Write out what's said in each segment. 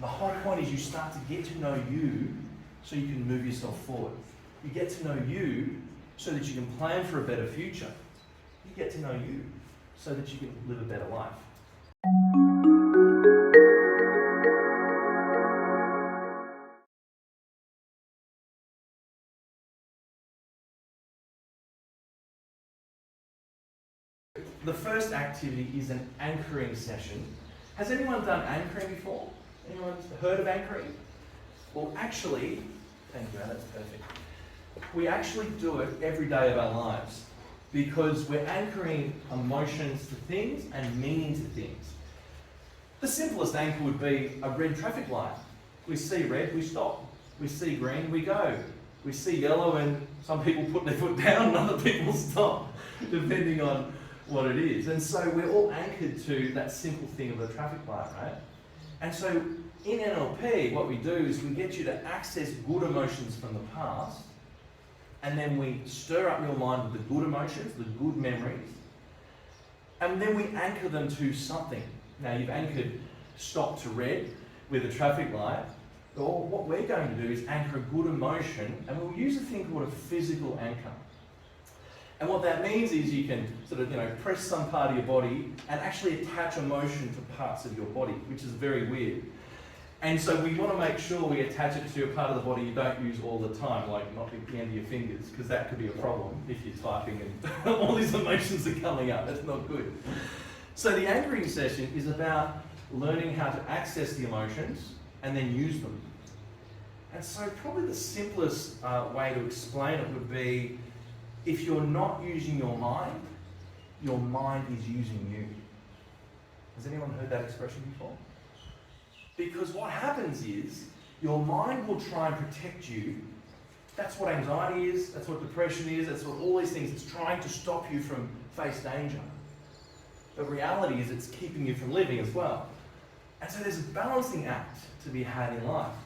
The whole point is you start to get to know you so you can move yourself forward. You get to know you so that you can plan for a better future. You get to know you so that you can live a better life. The first activity is an anchoring session. Has anyone done anchoring before? Anyone heard of anchoring? Well, actually, thank you, that's perfect. We actually do it every day of our lives because we're anchoring emotions to things and meaning to things. The simplest anchor would be a red traffic light. We see red, we stop. We see green, we go. We see yellow and some people put their foot down and other people stop, depending on what it is. And so we're all anchored to that simple thing of the traffic light, right? And so in NLP, what we do is we get you to access good emotions from the past, and then we stir up your mind with the good emotions, the good memories, and then we anchor them to something. Now you've anchored stop to red with a traffic light. Or what we're going to do is anchor a good emotion, and we'll use a thing called a physical anchor. And what that means is you can sort of, press some part of your body and actually attach emotion to parts of your body, which is very weird. And so we want to make sure we attach it to a part of the body you don't use all the time, like not the end of your fingers, because that could be a problem if you're typing and all these emotions are coming up. That's not good. So the anchoring session is about learning how to access the emotions and then use them. And so probably the simplest way to explain it would be, if you're not using your mind is using you. Has anyone heard that expression before? Because what happens is, your mind will try and protect you. That's what anxiety is, that's what depression is, that's what all these things, it's trying to stop you from face danger. But reality is it's keeping you from living as well. And so there's a balancing act to be had in life.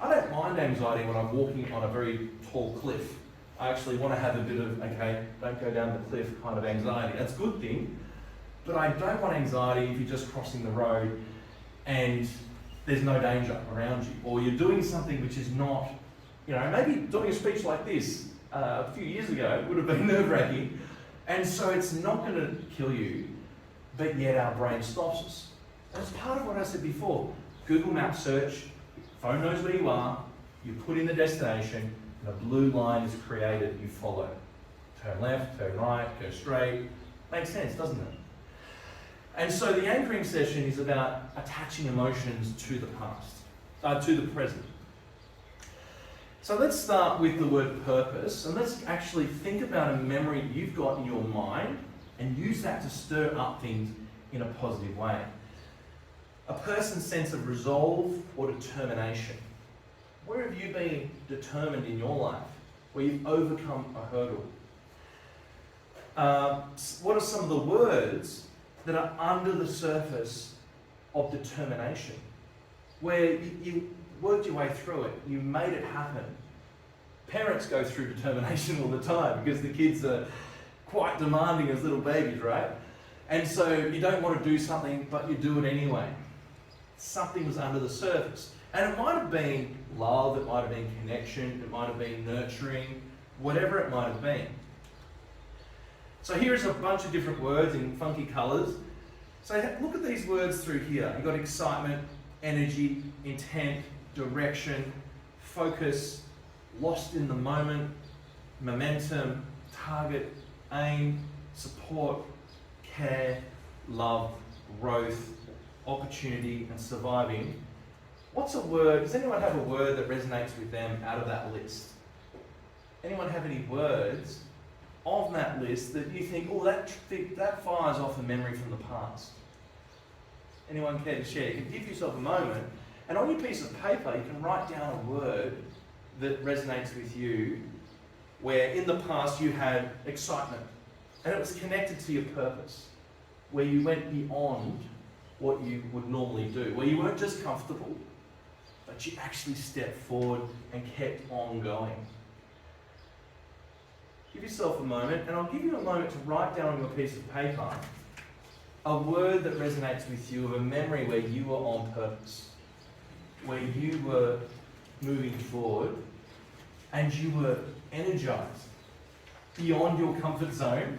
I don't mind anxiety when I'm walking on a very tall cliff. I actually want to have a bit of, don't go down the cliff kind of anxiety. That's a good thing. But I don't want anxiety if you're just crossing the road and there's no danger around you. Or you're doing something which is not, maybe doing a speech like this a few years ago would have been nerve-wracking. And so it's not going to kill you, but yet our brain stops us. And it's part of what I said before. Google Maps search, phone knows where you are, you put in the destination, and a blue line is created, you follow. Turn left, turn right, go straight. Makes sense, doesn't it? And so the anchoring session is about attaching emotions to the past, to the present. So let's start with the word purpose, and let's actually think about a memory you've got in your mind and use that to stir up things in a positive way. A person's sense of resolve or determination. Where have you been determined in your life? Where you've overcome a hurdle? What are some of the words that are under the surface of determination? Where you worked your way through it, you made it happen. Parents go through determination all the time because the kids are quite demanding as little babies, right? And so you don't want to do something, but you do it anyway. Something was under the surface. And it might have been love, it might have been connection, it might have been nurturing, whatever it might have been. So here is a bunch of different words in funky colours. So look at these words through here. You've got excitement, energy, intent, direction, focus, lost in the moment, momentum, target, aim, support, care, love, growth, opportunity, and surviving. What's a word? Does anyone have a word that resonates with them out of that list? Anyone have any words of that list that you think, oh, that fires off a memory from the past? Anyone care to share? You can give yourself a moment, and on your piece of paper, you can write down a word that resonates with you, where in the past you had excitement, and it was connected to your purpose, where you went beyond what you would normally do, where you weren't just comfortable, but you actually stepped forward and kept on going. Give yourself a moment, and I'll give you a moment to write down on your piece of paper a word that resonates with you, of a memory where you were on purpose. where you were moving forward and you were energized beyond your comfort zone.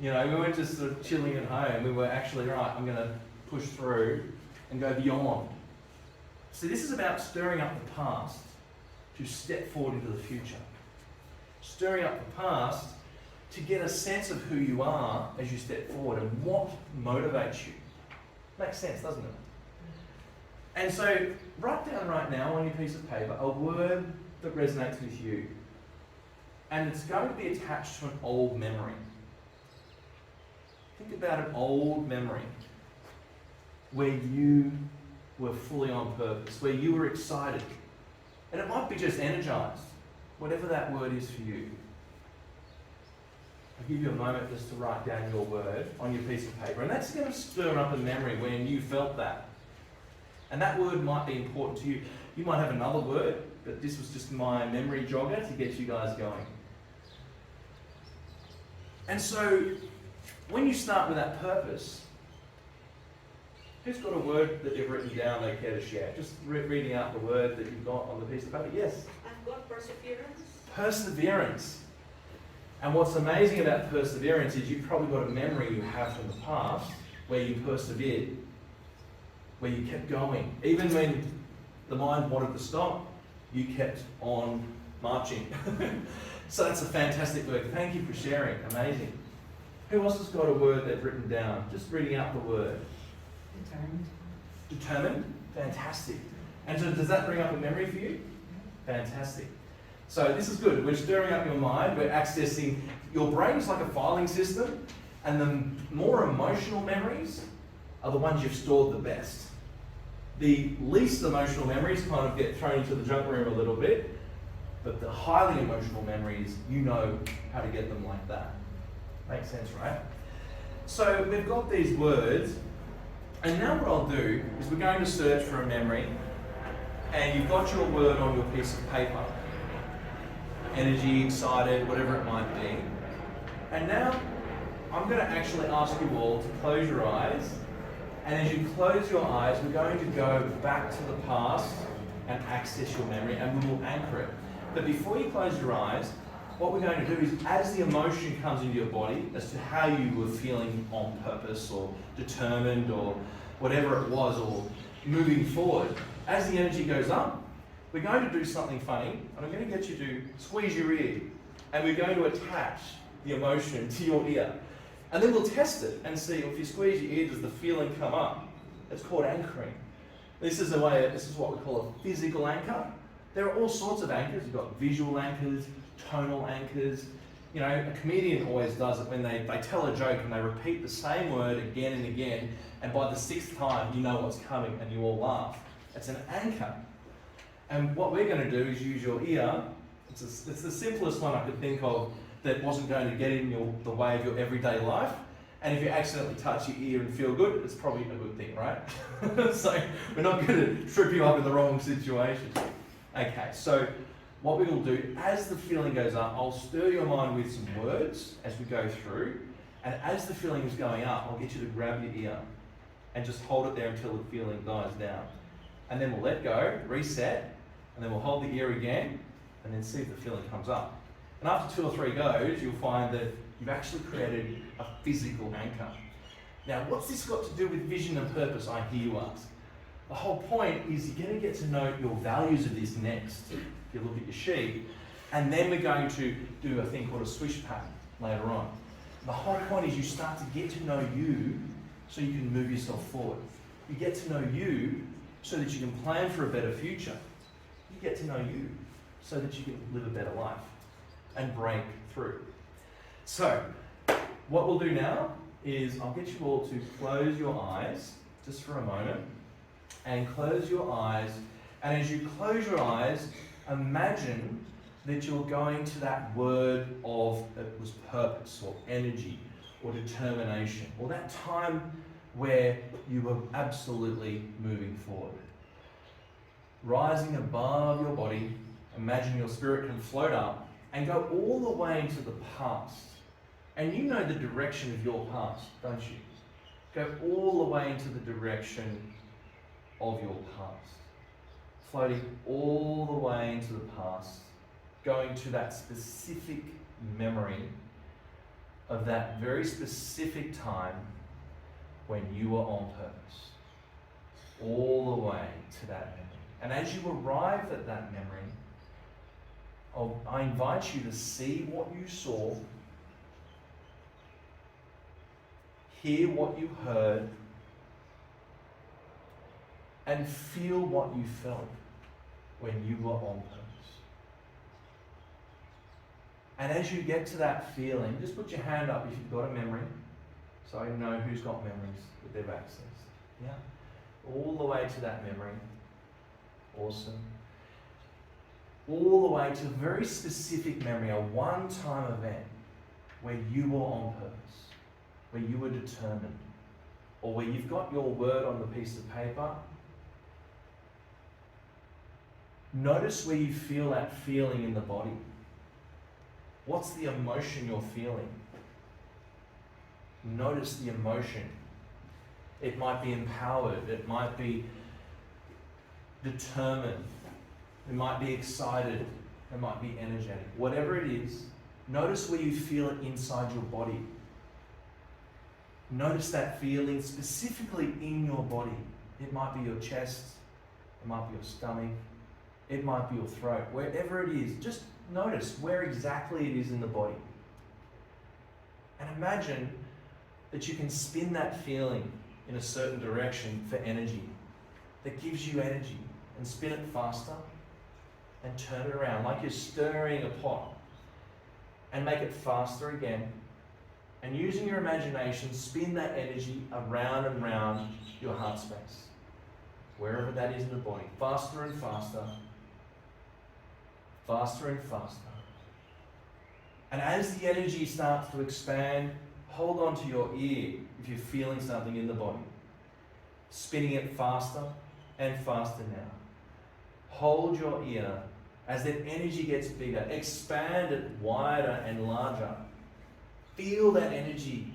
You know, we weren't just sort of chilling at home. We were actually, right, I'm going to push through and go beyond. So this is about stirring up the past to step forward into the future. Stirring up the past to get a sense of who you are as you step forward and what motivates you. Makes sense, doesn't it? And so write down right now on your piece of paper a word that resonates with you. And it's going to be attached to an old memory. Think about an old memory where you were fully on purpose, where you were excited. And it might be just energized, whatever that word is for you. I'll give you a moment just to write down your word on your piece of paper. And that's going to stir up a memory when you felt that. And that word might be important to you. You might have another word, but this was just my memory jogger to get you guys going. And so, when you start with that purpose, who's got a word that you've written down they care to share? Just reading out the word that you've got on the piece of paper. Yes? I've got perseverance. Perseverance. And what's amazing about perseverance is you've probably got a memory you have from the past where you persevered, where you kept going. Even when the mind wanted to stop, you kept on marching. So that's a fantastic word. Thank you for sharing. Amazing. Who else has got a word they've written down? Just reading out the word. Determined. Determined? Fantastic. And so does that bring up a memory for you? Fantastic. So this is good. We're stirring up your mind. We're accessing, your brain is like a filing system, and the more emotional memories are the ones you've stored the best. The least emotional memories kind of get thrown into the junk room a little bit, but the highly emotional memories, you know how to get them like that. Makes sense, right? So we've got these words, and now what I'll do is we're going to search for a memory, and you've got your word on your piece of paper. Energy, excited, whatever it might be. And now I'm going to actually ask you all to close your eyes. And as you close your eyes, we're going to go back to the past and access your memory, and we will anchor it. But before you close your eyes, what we're going to do is, as the emotion comes into your body as to how you were feeling on purpose or determined or whatever it was, or moving forward, as the energy goes up, we're going to do something funny, and I'm going to get you to squeeze your ear, and we're going to attach the emotion to your ear. And then we'll test it and see if you squeeze your ear, does the feeling come up? It's called anchoring. This is what we call a physical anchor. There are all sorts of anchors. You've got visual anchors, tonal anchors. You know, a comedian always does it when they tell a joke and they repeat the same word again and again, and by the sixth time you know what's coming and you all laugh. It's an anchor. And what we're going to do is use your ear. It's the simplest one I could think of that wasn't going to get in the way of your everyday life. And if you accidentally touch your ear and feel good, it's probably a good thing, right? So we're not going to trip you up in the wrong situation. Okay, so what we will do, as the feeling goes up, I'll stir your mind with some words as we go through. And as the feeling is going up, I'll get you to grab your ear and just hold it there until the feeling dies down. And then we'll let go, reset, and then we'll hold the ear again, and then see if the feeling comes up. And after 2 or 3 goes, you'll find that you've actually created a physical anchor. Now, what's this got to do with vision and purpose, I hear you ask? The whole point is you're going to get to know your values of this next, if you look at your sheet, and then we're going to do a thing called a swish pattern later on. The whole point is you start to get to know you so you can move yourself forward. You get to know you so that you can plan for a better future. You get to know you so that you can live a better life and break through. So, what we'll do now is I'll get you all to close your eyes just for a moment, and close your eyes, and as you close your eyes, imagine that you're going to that word of, it was purpose or energy or determination, or that time where you were absolutely moving forward. Rising above your body, imagine your spirit can float up and go all the way into the past. And you know the direction of your past, don't you? Go all the way into the direction of your past. floating all the way into the past, going to that specific memory of that very specific time when you were on purpose. All the way to that memory. And as you arrive at that memory, I invite you to see what you saw, hear what you heard, and feel what you felt when you were on purpose. And as you get to that feeling, just put your hand up if you've got a memory, so I know who's got memories that they've accessed. Yeah? All the way to that memory. Awesome. All the way to a very specific memory, a one-time event where you were on purpose, where you were determined, or where you've got your word on the piece of paper. Notice where you feel that feeling in the body. What's the emotion you're feeling? Notice the emotion. It might be empowered, it might be determined, it might be excited, it might be energetic. Whatever it is, notice where you feel it inside your body. Notice that feeling specifically in your body. It might be your chest, it might be your stomach, it might be your throat. Wherever it is, just notice where exactly it is in the body. And imagine that you can spin that feeling in a certain direction for energy, that gives you energy, and spin it faster and turn it around like you're stirring a pot, and make it faster again, and using your imagination spin that energy around and round your heart space, wherever that is in the body, faster and faster, faster and faster. And as the energy starts to expand, hold on to your ear if you're feeling something in the body. Spinning it faster and faster now. Hold your ear as that energy gets bigger. Expand it wider and larger. Feel that energy.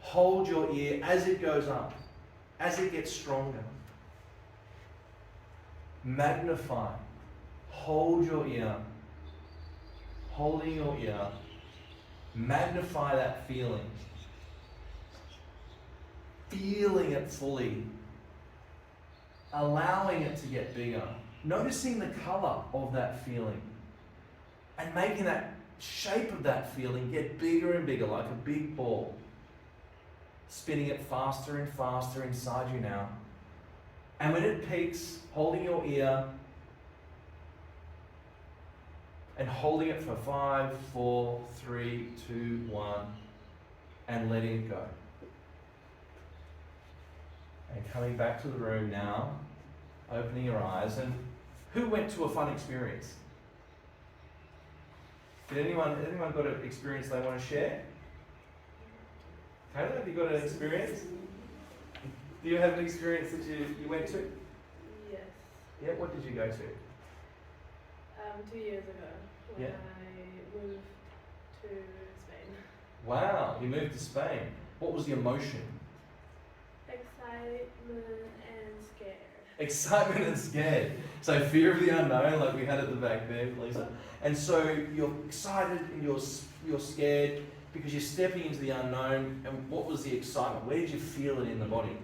Hold your ear as it goes up, as it gets stronger. Magnify. Hold your ear. Holding your ear. Magnify that feeling. Feeling it fully. Allowing it to get bigger. Noticing the colour of that feeling. And making that shape of that feeling get bigger and bigger, like a big ball. Spinning it faster and faster inside you now. And when it peaks, holding your ear and holding it for 5, 4, 3, 2, 1, and letting it go. And coming back to the room now, opening your eyes. And who went to a fun experience? Did anyone got an experience they want to share? Taylor, have you got an experience? Do you have an experience that you went to? Yes. Yeah, what did you go to? 2 years ago when Yeah. I moved to Spain. Wow, you moved to Spain. What was the emotion? Excitement and scared. Excitement and scared. So fear of the unknown, like we had at the back there, Lisa. And so you're excited and you're scared because you're stepping into the unknown. And what was the excitement? Where did you feel it in the body?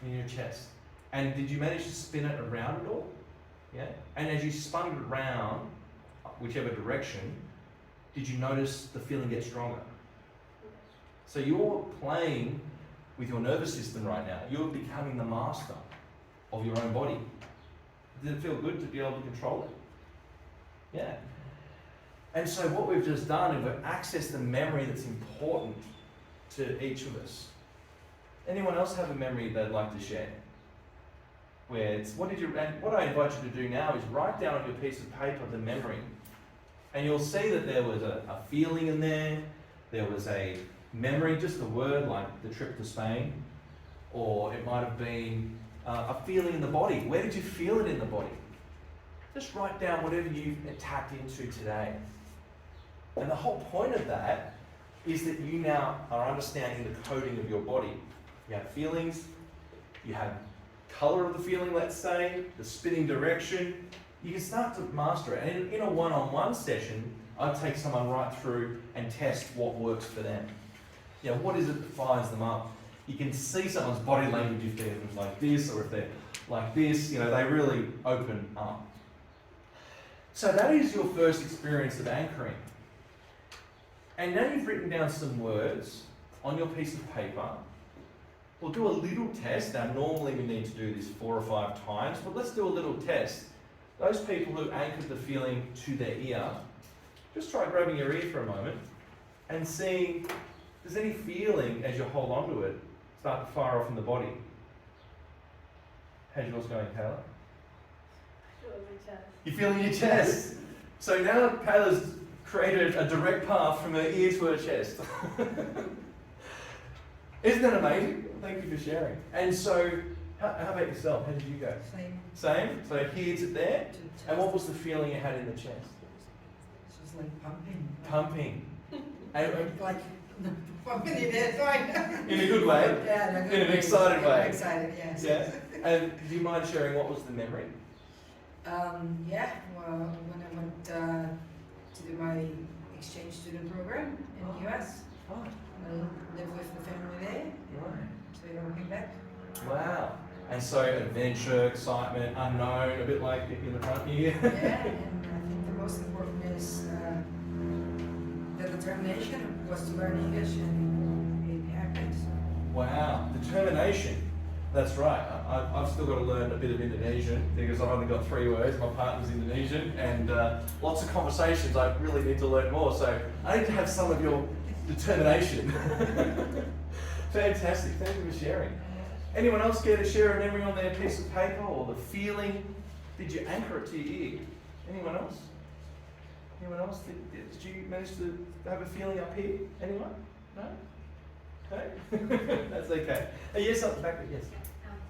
In your chest. And did you manage to spin it around at all? Yeah. And as you spun it around, whichever direction, did you notice the feeling get stronger? So you're playing with your nervous system right now. You're becoming the master of your own body. Did it feel good to be able to control it? Yeah. And so what we've just done is we've accessed the memory that's important to each of us. Anyone else have a memory they'd like to share? Where it's, what I invite you to do now is write down on your piece of paper the memory. And you'll see that there was a feeling in there. There was a memory, just a word like the trip to Spain. Or it might have been a feeling in the body. Where did you feel it in the body? Just write down whatever you've tapped into today. And the whole point of that is that you now are understanding the coding of your body. You have feelings, you have colour of the feeling, let's say, the spinning direction. You can start to master it. And in a one-on-one session, I'd take someone right through and test what works for them. You know, what is it that fires them up? You can see someone's body language if they're like this or if they're like this. You know, they really open up. So that is your first experience of anchoring. And now you've written down some words on your piece of paper. We'll do a little test. Now, normally we need to do this 4 or 5 times, but let's do a little test. Those people who anchored the feeling to their ear, just try grabbing your ear for a moment and seeing if there's any feeling as you hold on to it start to fire off in the body. How's yours going, Kayla? You feel in your chest. So now Kayla's created a direct path from her ear to her chest. Isn't that amazing? Thank you for sharing. And so, how about yourself? How did you go? Same? So here to there. And what was the feeling you had in the chest? It was like pumping. Pumping. And, Like pumping in there, sorry. in a good way? Yeah, in an excited way? Excited, yes. Yeah. And do you mind sharing what was the memory? Yeah, well, when I went to do my exchange student program in the US, Oh, I lived with the family there, right. so I never came back. Wow. And so adventure, excitement, unknown, a bit like in the front here. Yeah, and I think the most important is the determination was to learn English, and it happened. Wow, determination. That's right. I've still got to learn a bit of Indonesian because I've only got 3 words. My partner's Indonesian, and lots of conversations. I really need to learn more. So I need to have some of your determination. Fantastic. Thank you for sharing. Anyone else care to share a memory on their piece of paper or the feeling? Did you anchor it to your ear? Anyone else? Anyone else? Did you manage to have a feeling up here? Anyone? No? Okay. That's okay. Yes, up the back. Yes.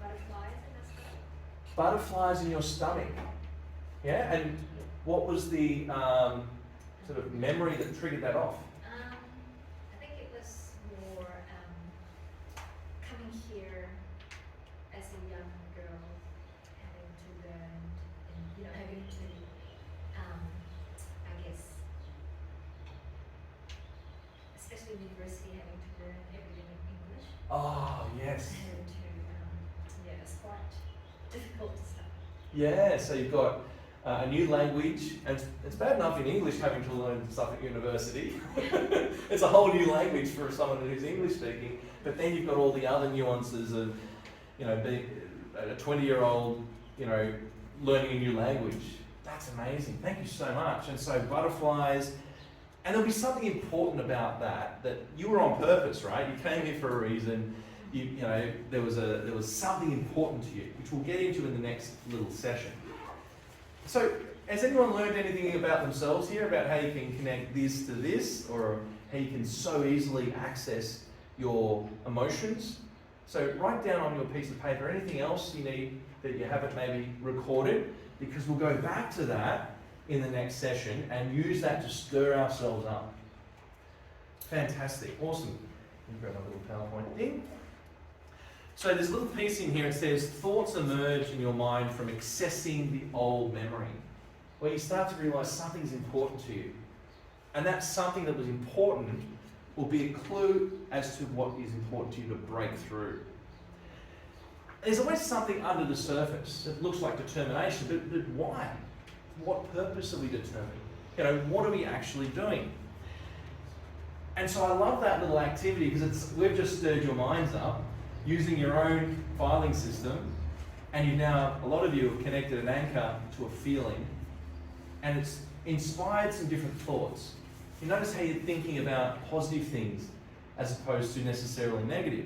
Butterflies in the stomach. Butterflies in your stomach. Yeah. And what was the sort of memory that triggered that off? I think it was more coming here as a young girl, having to learn, and having to, I guess, especially in university, having to learn everything in English. Oh, yes. Having to, it's quite difficult to start. Yeah, so you've got a new language, and it's bad enough in English having to learn stuff at university. It's a whole new language for someone who's English speaking, but then you've got all the other nuances of, being a 20-year-old, learning a new language. That's amazing. Thank you so much. And so butterflies, and there'll be something important about that you were on purpose, right? You came here for a reason. There was something important to you, which we'll get into in the next little session. So, has anyone learned anything about themselves here, about how you can connect this to this, or how you can so easily access your emotions? So write down on your piece of paper anything else you need that you haven't maybe recorded, because we'll go back to that in the next session and use that to stir ourselves up. Fantastic, awesome. Let me grab my little PowerPoint thing. So there's a little piece in here, it says, thoughts emerge in your mind from accessing the old memory, where you start to realise something's important to you. And that something that was important will be a clue as to what is important to you to break through. There's always something under the surface that looks like determination, but why? What purpose are we determining? What are we actually doing? And so I love that little activity because we've just stirred your minds up using your own filing system, and a lot of you have connected an anchor to a feeling, and it's inspired some different thoughts. You notice how you're thinking about positive things as opposed to necessarily negative.